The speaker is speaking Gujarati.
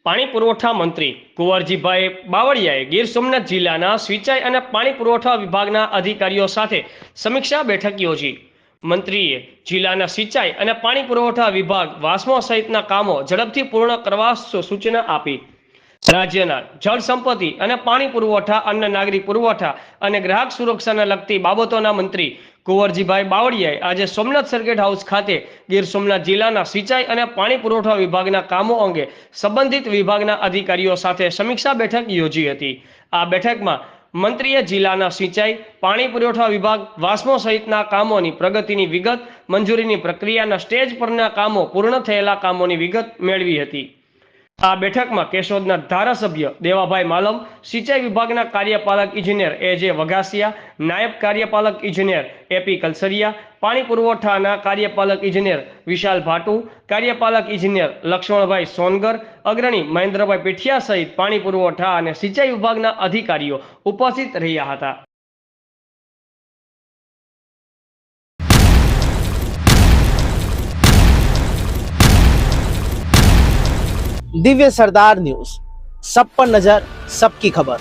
પાણી પુરવઠા મંત્રી કુંવરજીભાઈ બાવળિયાએ ગીર સોમનાથ જિલ્લાના સિંચાઈ અને પાણી પુરવઠા વિભાગના અધિકારીઓ સાથે સમીક્ષા બેઠક યોજી। મંત્રીએ જિલ્લાના સિંચાઈ અને પાણી પુરવઠા વિભાગ વાસ્મો સહિતના કામો ઝડપથી પૂર્ણ કરવા સૂચના આપી। રાજ્યના જળ સંપત્તિ અને પાણી પુરવઠા, અન્ન નાગરિક પુરવઠા અને ગ્રાહક સુરક્ષાને લગતી બાબતોના મંત્રી કુંવરજીભાઈ બાવળિયાએ આજે સોમનાથ સર્કિટ હાઉસ ખાતે ગીર સોમનાથ જિલ્લાના સિંચાઈ અને પાણી પુરવઠા વિભાગના કામો અંગે સંબંધિત વિભાગના અધિકારીઓ સાથે સમીક્ષા બેઠક યોજી હતી। આ બેઠકમાં મંત્રીએ જિલ્લાના સિંચાઈ, પાણી પુરવઠા વિભાગ વાસ્મો સહિતના કામોની પ્રગતિની વિગત, મંજૂરીની પ્રક્રિયાના સ્ટેજ પરના કામો, પૂર્ણ થયેલા કામોની વિગત મેળવી હતી। આ બેઠકમાં કેશોદના ધારાસભ્ય દેવાભાઈ માલમ, સિંચાઈ વિભાગના કાર્યપાલક ઇજનેર એ.જે. વઘાસિયા, નાયબ કાર્યપાલક ઇજનેર એ.પી. કલસરિયા, પાણી પુરવઠાના કાર્યપાલક ઇજનેર વિશાલ ભાટુ, કાર્યપાલક ઇજનેર લક્ષ્મણભાઈ સોનગર, અગ્રણી મહેન્દ્રભાઈ પીઠિયા સહિત પાણી પુરવઠા અને સિંચાઈ વિભાગના અધિકારીઓ ઉપસ્થિત રહ્યા હતા। दिव्य सरदार न्यूज, सब पर नजर, सबकी खबर।